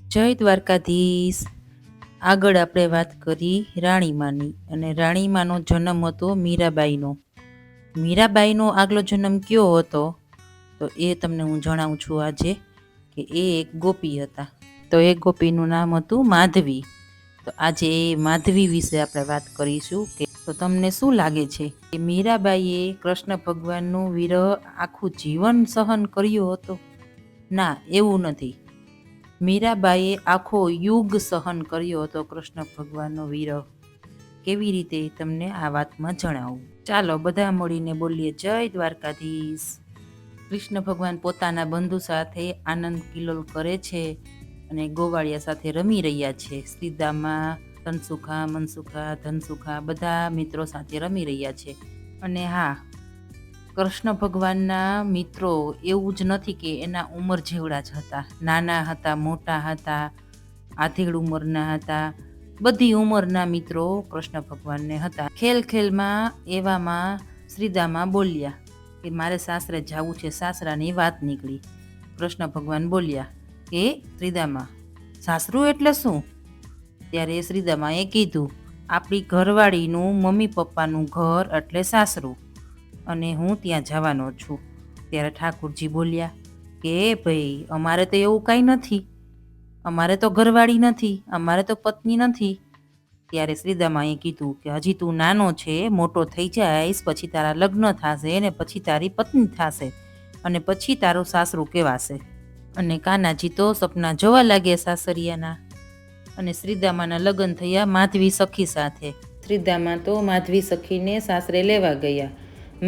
જય દ્વારકાધીશ। આગળ આપણે વાત કરી રાણીમાની, અને રાણીમાનો જન્મ હતો મીરાબાઈનો। મીરાબાઈનો આગલો જન્મ કયો હતો તો એ તમને હું જણાવું છું આજે, કે એ એક ગોપી હતા। તો એ ગોપીનું નામ હતું માધવી। તો આજે એ માધવી વિશે આપણે વાત કરીશું। કે તો તમને શું લાગે છે કે મીરાબાઈએ કૃષ્ણ ભગવાનનું વિરહ આખું જીવન સહન કર્યું હતું? ના, એવું નથી। મીરાબાઈએ આખો યુગ સહન કર્યો હતો કૃષ્ણ ભગવાનનો વિરહ। કેવી રીતે તમને આ વાતમાં જણાવું, ચાલો બધા મળીને બોલીએ જય દ્વારકાધીશ। કૃષ્ણ ભગવાન પોતાના બંધુ સાથે આનંદ કિલોલ કરે છે અને ગોવાળિયા સાથે રમી રહ્યા છે। શ્રીદામા, તનસુખા, મનસુખા, ધનસુખા બધા મિત્રો સાથે રમી રહ્યા છે। અને હા, કૃષ્ણ ભગવાનના મિત્રો એવું જ નથી કે એના ઉંમર જેવડા જ હતા, નાના હતા, મોટા હતા, આધેડ ઉંમરના હતા, બધી ઉંમરના મિત્રો કૃષ્ણ ભગવાનને હતા। ખેલ ખેલમાં એવામાં શ્રીદામા બોલ્યા કે મારે સાસરે જવું છે, સાસરાની વાત નીકળી। કૃષ્ણ ભગવાન બોલ્યા કે શ્રીદામા, સાસરું એટલે શું? ત્યારે શ્રીદામાએ કીધું, આપણી ઘરવાળીનું મમ્મી પપ્પાનું ઘર એટલે સાસરું, અને હું ત્યાં જવાનો છું। ત્યારે ઠાકોરજી બોલ્યા કે ભાઈ, અમારે તો એવું કાંઈ નથી, અમારે તો ઘરવાળી નથી, અમારે તો પત્ની નથી। ત્યારે શ્રીદામાએ કીધું કે હજી તું નાનો છે, મોટો થઈ જાઈશ પછી તારા લગ્ન થશે ને પછી તારી પત્ની થશે, અને પછી તારું સાસરું કહેવાશે। અને કાનાજી તો સપના જોવા લાગ્યા સાસરિયાના, અને શ્રીદામાના લગ્ન થયા માધવી સખી સાથે। શ્રીદામા તો માધવી સખીને સાસરે લેવા ગયા।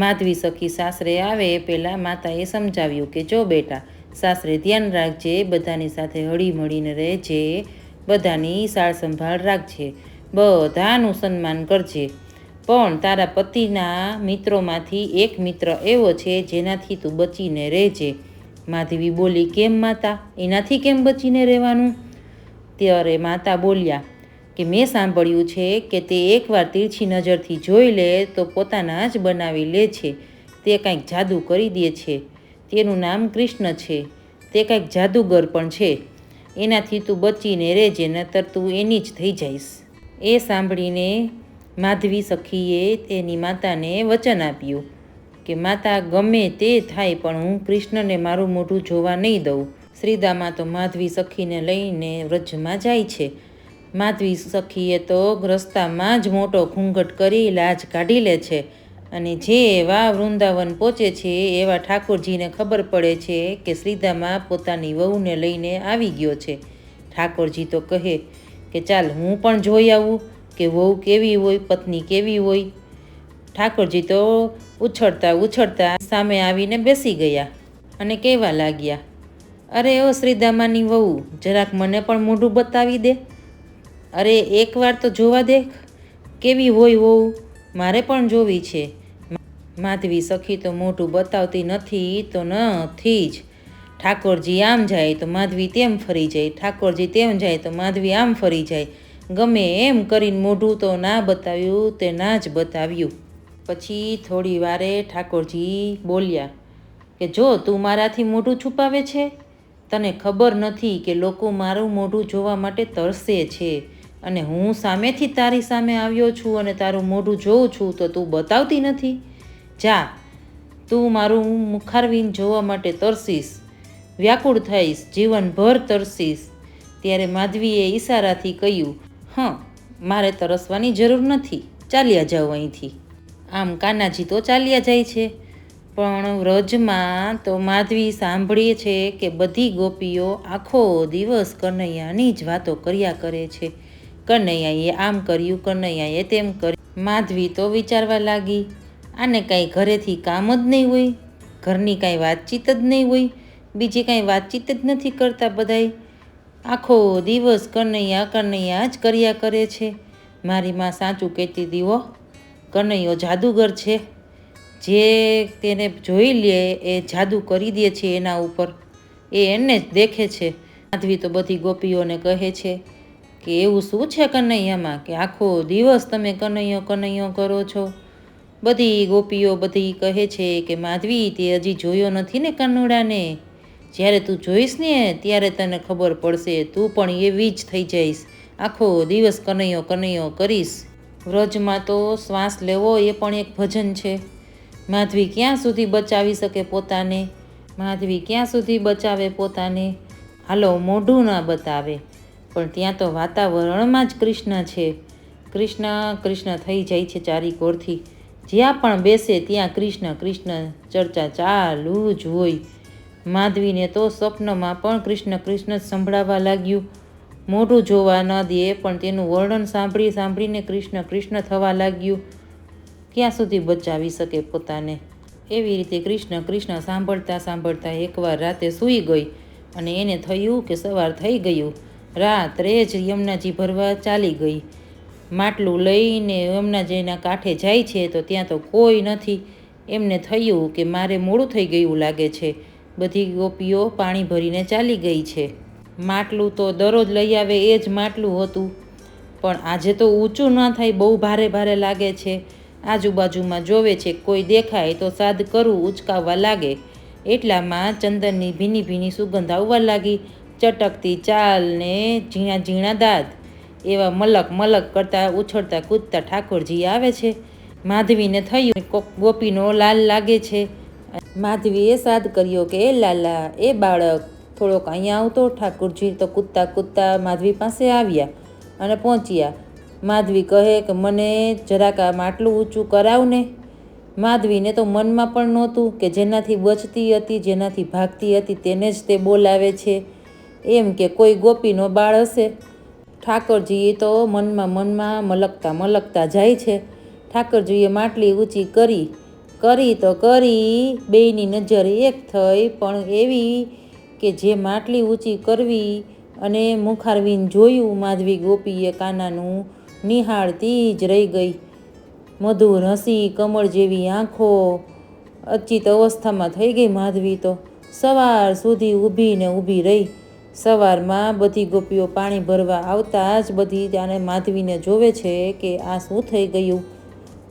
માધવી સખી સાસરે આવે એ પહેલાં માતાએ સમજાવ્યું કે જો બેટા, સાસરે ધ્યાન રાખજે, બધાની સાથે હળી મળીને રહેજે, બધાની સાર સંભાળ રાખજે, બધાનું સન્માન કરજે, પણ તારા પતિના મિત્રોમાંથી એક મિત્ર એવો છે જેનાથી તું બચીને રહેજે। માધવી બોલી, કેમ માતા, એનાથી કેમ બચીને રહેવાનું? ત્યારે માતા બોલ્યા કે મેં સાંભળ્યું છે કે તે એકવાર તીરછી નજરથી જોઈ લે તો પોતાના જ બનાવી લે છે, તે કંઈક જાદુ કરી દે છે, તેનું નામ કૃષ્ણ છે, તે કંઈક જાદુગર પણ છે, એનાથી તું બચીને રહેજે, નહીતર તું એની જ થઈ જઈશ। એ સાંભળીને માધવી સખીએ તેની માતાને વચન આપ્યું કે માતા, ગમે તે થાય પણ હું કૃષ્ણને મારું મોઢું જોવા નહીં દઉં। શ્રીદામા તો માધવી સખીને લઈને વ્રજમાં જાય છે। માધવી સખીએ તો રસ્તામાં જ મોટો ઘૂંઘટ કરી લાજ કાઢી લે છે, અને જેવા વૃંદાવન પહોંચે છે એવા ઠાકોરજીને ખબર પડે છે કે શ્રીદામા પોતાની વહુને લઈને આવી ગયો છે। ઠાકોરજી તો કહે કે ચાલ હું પણ જોઈ આવું કે વહુ કેવી હોય, પત્ની કેવી હોય। ઠાકોરજી તો ઉછળતા ઉછળતા સામે આવીને બેસી ગયા અને કહેવા લાગ્યા, અરે ઓ શ્રીદામાની વહુ, જરાક મને પણ મોઢું બતાવી દે, અરે એકવાર તો જોવા દે કેવી હોય વહુ, મારે પણ જોવી છે। માધવી સખી તો મોઢું બતાવતી નથી તો નથી જ। ઠાકોરજી આમ જાય તો માધવી તેમ ફરી જાય, ઠાકોરજી તેમ જાય તો માધવી આમ ફરી જાય, ગમે એમ કરીને મોઢું તો ના બતાવ્યું તે ના જ બતાવ્યું। પછી થોડી વારે ઠાકોરજી બોલ્યા કે જો તું મારાથી મોઢું છુપાવે છે, તને ખબર નથી કે લોકો મારું મોઢું જોવા માટે તરસે છે, અને હું સામેથી તારી સામે આવ્યો છું અને તારું મોઢું જોઉં છું તો તું બતાવતી નથી। જા, તું મારું મુખારવિંદ જોવા માટે તરસીશ, વ્યાકુળ થઈશ, જીવનભર તરસીશ। ત્યારે માધવીએ ઈશારાથી કહ્યું, મારે તરસવાની જરૂર નથી, ચાલ્યા જાઓ અહીંથી। આમ કાનાજી તો ચાલ્યા જાય છે, પણ વ્રજમાં તો માધવી સાંભળીએ છે કે બધી ગોપીઓ આખો દિવસ કનૈયાની જ વાતો કર્યા કરે છે, કનૈયાએ આમ કર્યું, કનૈયાએ તેમ કર્યું। માધવી તો વિચારવા લાગી, આને કાંઈ ઘરેથી કામ જ નહીં હોય, ઘરની કાંઈ વાતચીત જ નહીં હોય, બીજી કાંઈ વાતચીત જ નથી કરતા બધાય, આખો દિવસ કનૈયા કનૈયા જ કર્યા કરે છે। મારી માં સાચું કહેતી હતી હો, કનૈયો જાદુગર છે, જે તેને જોઈ લે એ જાદુ કરી દે છે એના ઉપર, એ એને જ દેખે છે। માધવી તો બધી ગોપીઓને કહે છે કે એવું શું છે કનૈયામાં કે આખો દિવસ તમે કનૈયો કનૈયો કરો છો? બધી ગોપીઓ બધી કહે છે કે માધવી, તે હજી જોયો નથી ને કનુડાને, જ્યારે તું જોઈશ ને ત્યારે તને ખબર પડશે, તું પણ એવી જ થઈ જઈશ, આખો દિવસ કનૈયો કનૈયો કરીશ. વ્રજમાં તો શ્વાસ લેવો એ પણ એક ભજન છે. માધવી ક્યાં સુધી બચાવી શકે પોતાને, માધવી ક્યાં સુધી બચાવે પોતાને, હાલો મોઢું ના બતાવે, પણ ત્યાં તો વાતાવરણમાં જ કૃષ્ણ છે. કૃષ્ણ કૃષ્ણ થઈ જાય છે ચારીકોરથી, જ્યાં પણ બેસે ત્યાં કૃષ્ણ કૃષ્ણ ચર્ચા ચાલુ જ હોય. માધવીને તો સ્વપ્નમાં પણ કૃષ્ણ કૃષ્ણ જ સંભળાવા લાગ્યું. મોઢું જોવા ન દે પણ તેનું વર્ણન સાંભળી સાંભળીને કૃષ્ણ કૃષ્ણ થવા લાગ્યું. ક્યાં સુધી બચાવી શકે પોતાને. એવી રીતે કૃષ્ણ કૃષ્ણ સાંભળતા સાંભળતા એકવાર રાતે સૂઈ ગઈ અને એને થયું કે સવાર થઈ ગયું. રાત્રે જ યમુનાજી ભરવા ચાલી ગઈ. માટલું લઈને યમુનાજીના કાંઠે જાય છે તો ત્યાં તો કોઈ નથી. એમને થયું કે મારે મોડું થઈ ગયું લાગે છે, બધી ગોપીઓ પાણી ભરીને ચાલી ગઈ છે. માટલું તો દરરોજ લઈ આવે એ જ માટલું હતું, પણ આજે તો ઊંચું ન થાય, બહુ ભારે ભારે લાગે છે. આજુબાજુમાં જોવે છે, કોઈ દેખાય તો સાદ કરવું ઉચકાવવા લાગે. એટલામાં ચંદનની ભીની ભીની સુગંધ આવવા લાગી. ચટકતી ચાલ ને ઝીણા ઝીણા દાંત, એવા મલક મલક કરતા ઉછળતા કૂદતા ઠાકોરજી આવે છે. માધવીને થયું કોક ગોપીનો લાલ લાગે છે. માધવીએ સાદ કર્યો કે એ લાલા, એ બાળક થોડોક અહીંયા આવતો. ઠાકોરજી તો કૂદતા કૂદતા માધવી પાસે આવ્યા અને પહોંચ્યા. માધવી કહે કે મને જરાક આ માટલું ઊંચું કરાવ ને. માધવીને તો મનમાં પણ નહોતું કે જેનાથી બચતી હતી, જેનાથી ભાગતી હતી તેને જ તે બોલાવે છે, એમ કે કોઈ ગોપીનો બાળ હશે. ઠાકોરજી તો મનમાં મનમાં મલકતા મલકતા જાય છે. ઠાકોરજીએ માટલી ઊંચી કરી તો કરી, બેયની નજર એક થઈ, પણ એવી કે જે માટલી ઊંચી કરવી અને મુખારવીને જોયું માધવી ગોપીએ કાનાનું, નિહાળતી જ રહી ગઈ. મધુર હસી, કમળ જેવી આંખો, અચિત અવસ્થામાં થઈ ગઈ માધવી તો. સવાર સુધી ઊભી ને ઊભી રહી. સવારમાં બધી ગોપીઓ પાણી ભરવા આવતા જ બધી ત્યાંને માધવીને જોવે છે કે આ શું થઈ ગયું.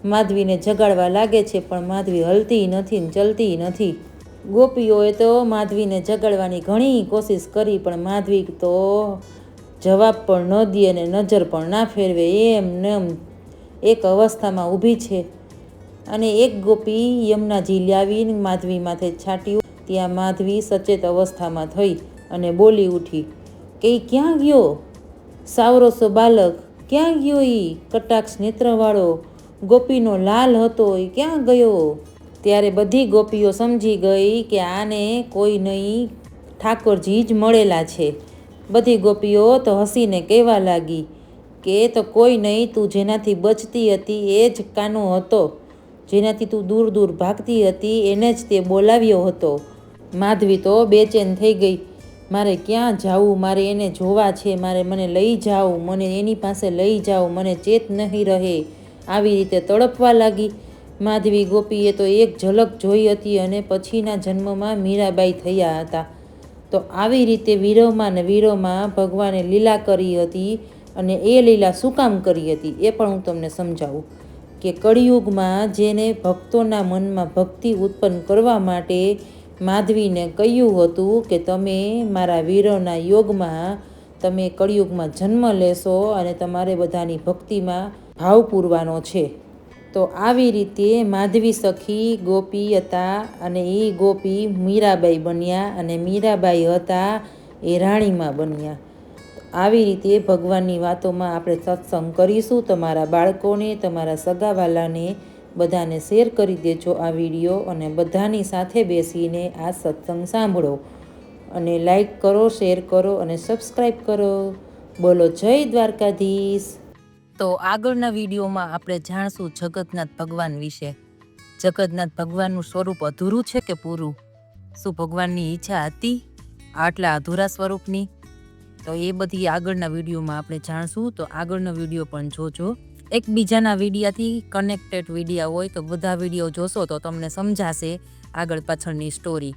માધવીને જગાડવા લાગે છે પણ માધવી હલતી નથી ને ચલતી નથી. ગોપીઓએ તો માધવીને જગાડવાની ઘણી કોશિશ કરી પણ માધવી તો જવાબ પણ ન દે અને નજર પણ ના ફેરવે, એમ એક અવસ્થામાં ઊભી છે. અને એક ગોપી યમુનાજી લાવીને માધવી માથે છાંટ્યું. ત્યાં માધવી સચેત અવસ્થામાં થઈ અને બોલી ઉઠી કે ક્યાં ગયો સાવરો સો બાલક, ક્યાં ગયો ઈ કટાક્ષ નેત્રવાળો ગોપીનો લાલ હતો, એ ક્યાં ગયો. ત્યારે બધી ગોપીઓ સમજી ગઈ કે આને કોઈ નહીં, ઠાકોરજી જ મળેલા છે. બધી ગોપીઓ તો હસીને કહેવા લાગી કે એ તો કોઈ નહીં, તું જેનાથી બચતી હતી એ જ કાનો હતો, જેનાથી તું દૂર દૂર ભાગતી હતી એને જ તે બોલાવ્યો હતો. માધવી તો બેચેન થઈ ગઈ. મારે ક્યાં જાવું, મારે એને જોવા છે, મને લઈ જાઓ, મને એની પાસે લઈ જાઓ, મને ચેત નહીં રહે. આવી રીતે તડપવા લાગી. માધવી ગોપીએ તો એક ઝલક જોઈ હતી અને પછીના જન્મમાં મીરાબાઈ થયા હતા. તો આવી રીતે વીરોમાં ને વીરોમાં ભગવાને લીલા કરી હતી. અને એ લીલા શું કામ કરી હતી એ પણ હું તમને સમજાવું કે કળિયુગમાં જેને ભક્તોના મનમાં ભક્તિ ઉત્પન્ન કરવા માટે માધવીને કહ્યું હતું કે તમે મારા વીરોના યોગમાં તમે કળિયુગમાં જન્મ લેશો અને તમારે બધાની ભક્તિમાં ભાવ પૂરવાનો છે. તો આવી રીતે માધવી સખી ગોપી હતા અને એ ગોપી મીરાબાઈ બન્યા અને મીરાબાઈ હતા એ રાણીમાં બન્યા. આવી રીતે ભગવાનની વાતોમાં આપણે સત્સંગ કરીશું. તમારા બાળકોને, તમારા સગાવાલાને બધાને શેર કરી દેજો આ વિડીયો અને બધાની સાથે બેસીને આ સત્સંગ સાંભળો અને લાઈક કરો, શેર કરો અને સબસ્ક્રાઈબ કરો. બોલો જય દ્વારકાધીશ. તો આગળના વિડીયોમાં આપણે જાણશું જગન્નાથ ભગવાન વિશે. જગન્નાથ ભગવાનનું સ્વરૂપ અધૂરું છે કે પૂરું? શું ભગવાનની ઈચ્છા હતી આટલા અધૂરા સ્વરૂપની? તો એ બધી આગળના વિડીયોમાં આપણે જાણશું. તો આગળનો વિડીયો પણ જોજો. એકબીજાના વિડીયાથી કનેક્ટેડ વિડીયા હોય તો બધા વિડીયો જોશો તો તમને સમજાશે આગળ પાછળની સ્ટોરી.